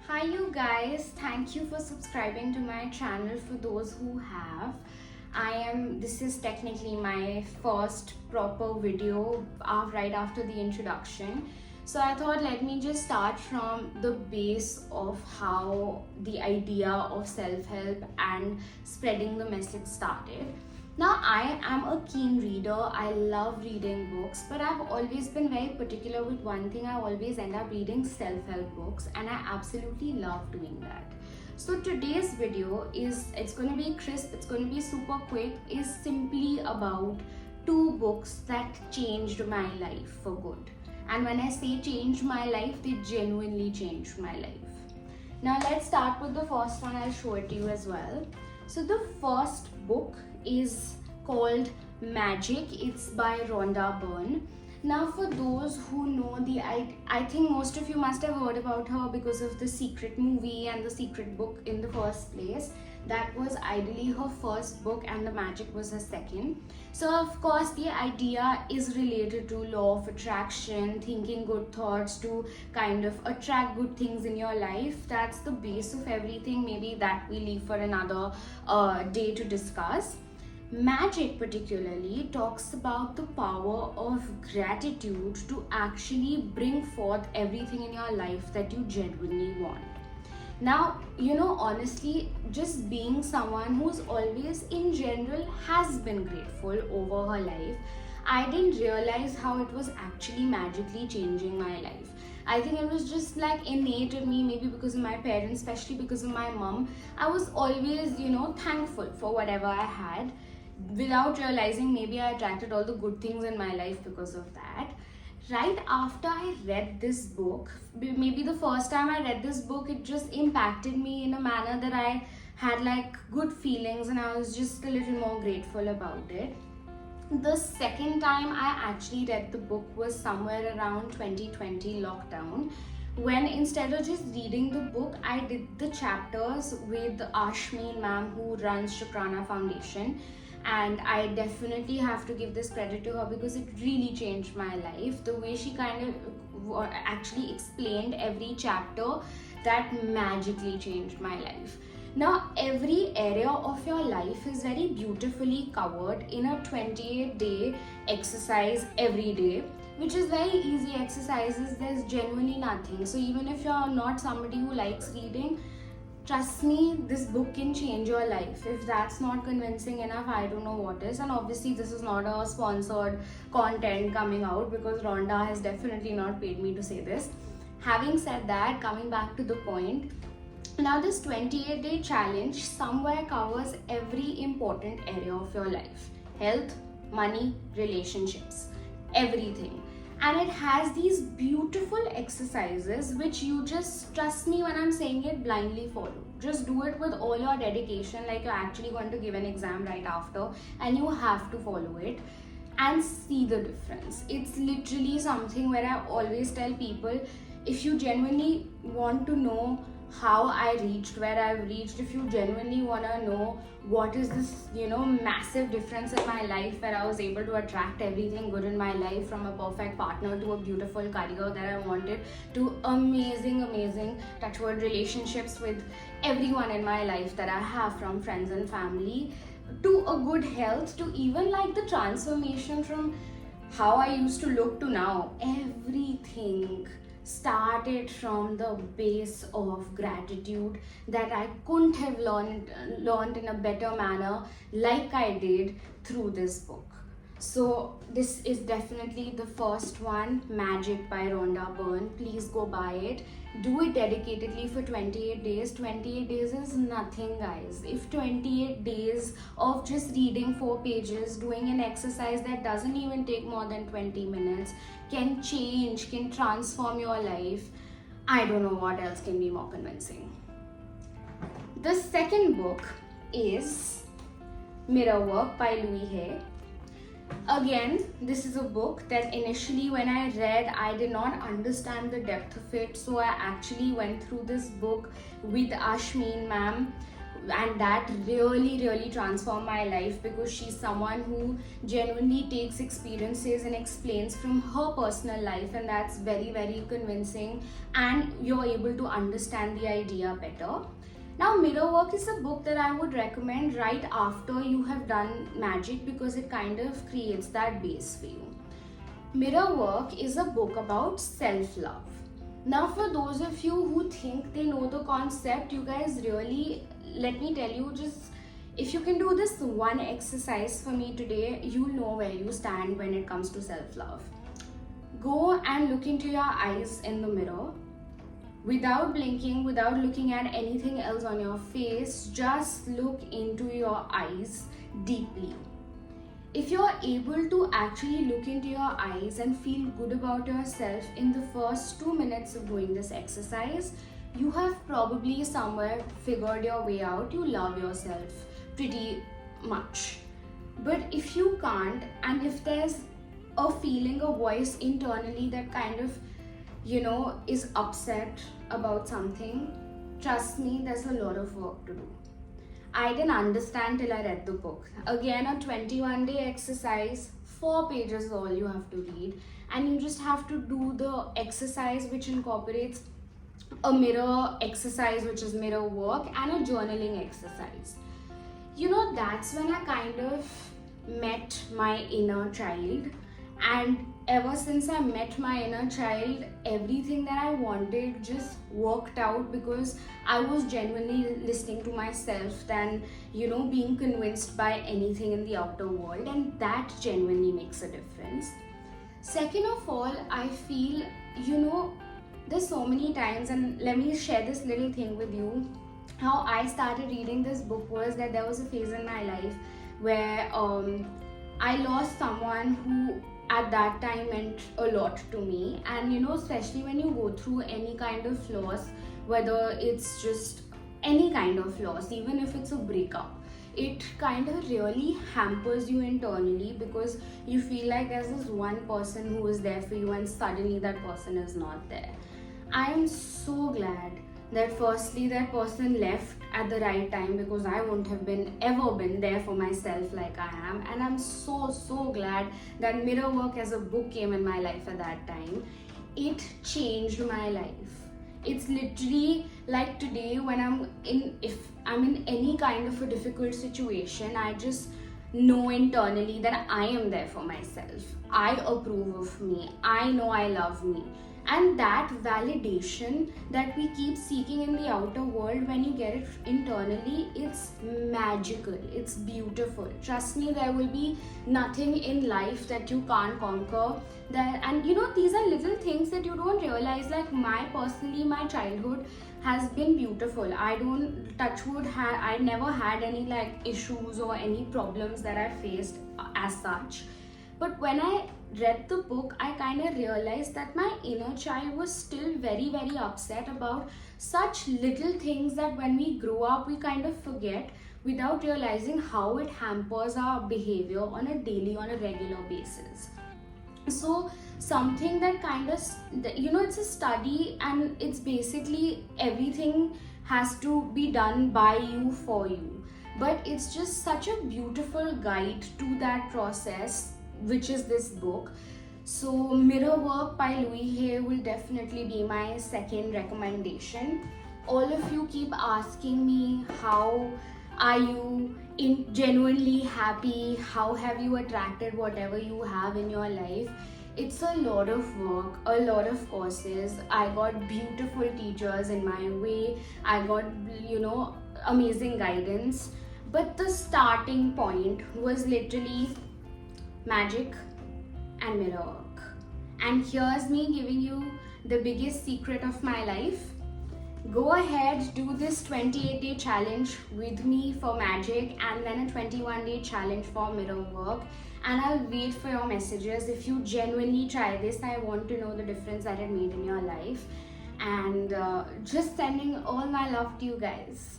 Hi you guys, thank you for subscribing to my channel for those who have. This is technically my first proper video right after the introduction. So I thought let me just start from the base of how the idea of self-help and spreading the message started. Now, I am a keen reader. I love reading books, but I've always been very particular with one thing. I always end up reading self-help books, and I absolutely love doing that. So today's video it's going to be crisp, it's going to be super quick, is simply about two books that changed my life for good. And when I say changed my life, they genuinely changed my life. Now let's start with the first one. I'll show it to you as well. So the first book is called Magic. It's by Rhonda Byrne. Now for those who know I think most of you must have heard about her because of the Secret movie and the Secret book in the first place. That was ideally her first book and the Magic was her second. So of course the idea is related to law of attraction, thinking good thoughts to kind of attract good things in your life. That's the base of everything. Maybe that we leave for another day to discuss. Magic particularly talks about the power of gratitude to actually bring forth everything in your life that you genuinely want. Now, honestly, just being someone who's always in general has been grateful over her life, I didn't realize how it was actually magically changing my life. I think it was just like innate in me, maybe because of my parents, especially because of my mom. I was always, thankful for whatever I had. Without realizing, maybe I attracted all the good things in my life because of that. Right after I read this book, maybe the first time I read this book, it just impacted me in a manner that I had like good feelings and I was just a little more grateful about it. The second time I actually read the book was somewhere around 2020 lockdown, when instead of just reading the book, I did the chapters with Ashmeen ma'am who runs Shukrana Foundation. And I definitely have to give this credit to her because it really changed my life. The way she kind of actually explained every chapter, that magically changed my life. Now, every area of your life is very beautifully covered in a 28-day exercise every day, which is very easy exercises. There's genuinely nothing. So even if you're not somebody who likes reading, trust me, this book can change your life. If that's not convincing enough, I don't know what is. And obviously this is not a sponsored content coming out because Rhonda has definitely not paid me to say this. Having said that, coming back to the point, now this 28-day challenge somewhere covers every important area of your life. Health, money, relationships, everything. And it has these beautiful exercises which you just, trust me when I'm saying it, blindly follow. Just do it with all your dedication, like you're actually going to give an exam right after and you have to follow it and see the difference. It's literally something where I always tell people, if you genuinely want to know how I reached where I've reached, if you genuinely want to know what is this, massive difference in my life where I was able to attract everything good in my life, from a perfect partner to a beautiful career that I wanted to amazing touchwood relationships with everyone in my life that I have, from friends and family to a good health, to even like the transformation from how I used to look to now, everything started from the base of gratitude that I couldn't have learned in a better manner like I did through this book. So this is definitely the first one, Magic by Rhonda Byrne. Please go buy it. Do it dedicatedly for 28 days. 28 days is nothing, guys. If 28 days of just reading 4 pages, doing an exercise that doesn't even take more than 20 minutes can change, can transform your life, I don't know what else can be more convincing. The second book is Mirror Work by Louis Hay. Again, this is a book that initially when I read, I did not understand the depth of it. So I actually went through this book with Ashmeen ma'am. and that really transformed my life, because she's someone who genuinely takes experiences and explains from her personal life, and that's very convincing, and you're able to understand the idea better. Now, Mirror Work is a book that I would recommend right after you have done magic, because it kind of creates that base for you. Mirror Work is a book about self-love. Now, for those of you who think they know the concept, you guys really, let me tell you, just if you can do this one exercise for me today, you'll know where you stand when it comes to self-love. Go and look into your eyes in the mirror. Without blinking, without looking at anything else on your face, just look into your eyes deeply. If you're able to actually look into your eyes and feel good about yourself in the first 2 minutes of doing this exercise, you have probably somewhere figured your way out. You love yourself pretty much. But if you can't, and if there's a feeling, a voice internally that kind of, is upset about something, trust me, there's a lot of work to do. I didn't understand till I read the book. Again, a 21-day exercise, 4 pages is all you have to read, and you just have to do the exercise which incorporates a mirror exercise, which is mirror work, and a journaling exercise. That's when I kind of met my inner child, and ever since I met my inner child, everything that I wanted just worked out, because I was genuinely listening to myself than being convinced by anything in the outer world, and that genuinely makes a difference. Second of all, I feel there's so many times, and let me share this little thing with you. How I started reading this book was that there was a phase in my life where I lost someone who at that time meant a lot to me, and especially when you go through any kind of loss, whether it's just any kind of loss, even if it's a breakup, it kind of really hampers you internally, because you feel like there's this one person who was there for you and suddenly that person is not there. I am so glad that firstly that person left at the right time, because I wouldn't have ever been there for myself like I am, and I'm so glad that Mirror Work as a book came in my life at that time. It changed my life. It's literally like today, when if I'm in any kind of a difficult situation, I just know internally that I am there for myself. I approve of me. I know I love me. And that validation that we keep seeking in the outer world, when you get it internally, it's magical, it's beautiful. Trust me, there will be nothing in life that you can't conquer. And these are little things that you don't realize. Like my childhood has been beautiful. I don't, touch wood, I never had any issues or any problems that I faced as such. But when I read the book, I kind of realized that my inner child was still very upset about such little things that when we grow up, we kind of forget, without realizing how it hampers our behavior on a daily, on a regular basis. So something that kind of, it's a study, and it's basically everything has to be done by you, for you. But it's just such a beautiful guide to that process, which is this book. So Mirror Work by Louise Hay will definitely be my second recommendation. All of you keep asking me, how are you genuinely happy? How have you attracted whatever you have in your life? It's a lot of work, a lot of courses. I got beautiful teachers in my way. I got, amazing guidance. But the starting point was literally magic and mirror work. And here's me giving you the biggest secret of my life. Go ahead, do this 28-day challenge with me for magic, and then a 21-day challenge for mirror work, and I'll wait for your messages. If you genuinely try this, I want to know the difference that it made in your life. And just sending all my love to you guys.